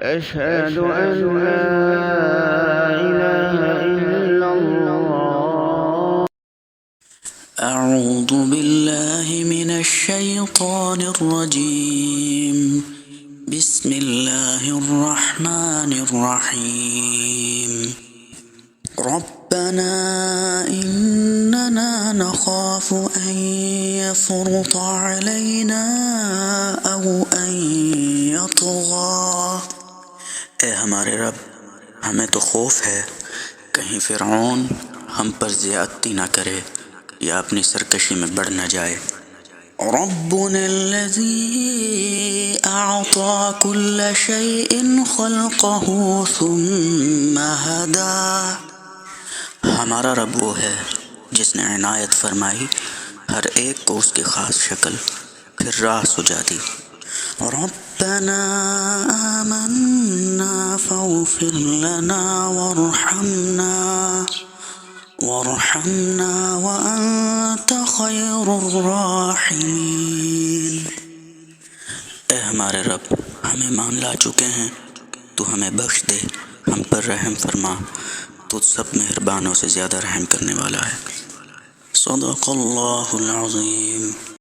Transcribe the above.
أشهد أن لا إله إلا الله. أعوذ بالله من الشيطان الرجيم. بسم الله الرحمن الرحيم. ربنا إننا نخاف أن يفرط علينا أو أن يطغى. اے ہمارے رب، ہمیں تو خوف ہے کہیں فرعون ہم پر زیادتی نہ کرے یا اپنی سرکشی میں بڑھ نہ جائے۔ ربنا الذي أعطى كل شيء خلقه ثم هدى. ہمارا رب وہ ہے جس نے عنایت فرمائی ہر ایک کو اس کی خاص شکل، پھر راہ سجا دی۔ ربنا آمنا فاغفر لنا وارحمنا وأنت خیر الراحمین۔ اے ہمارے رب، ہم ایمان لا چکے ہیں، تو ہمیں بخش دے، ہم پر رحم فرما، تو سب مہربانوں سے زیادہ رحم کرنے والا ہے۔ صدق اللہ العظیم۔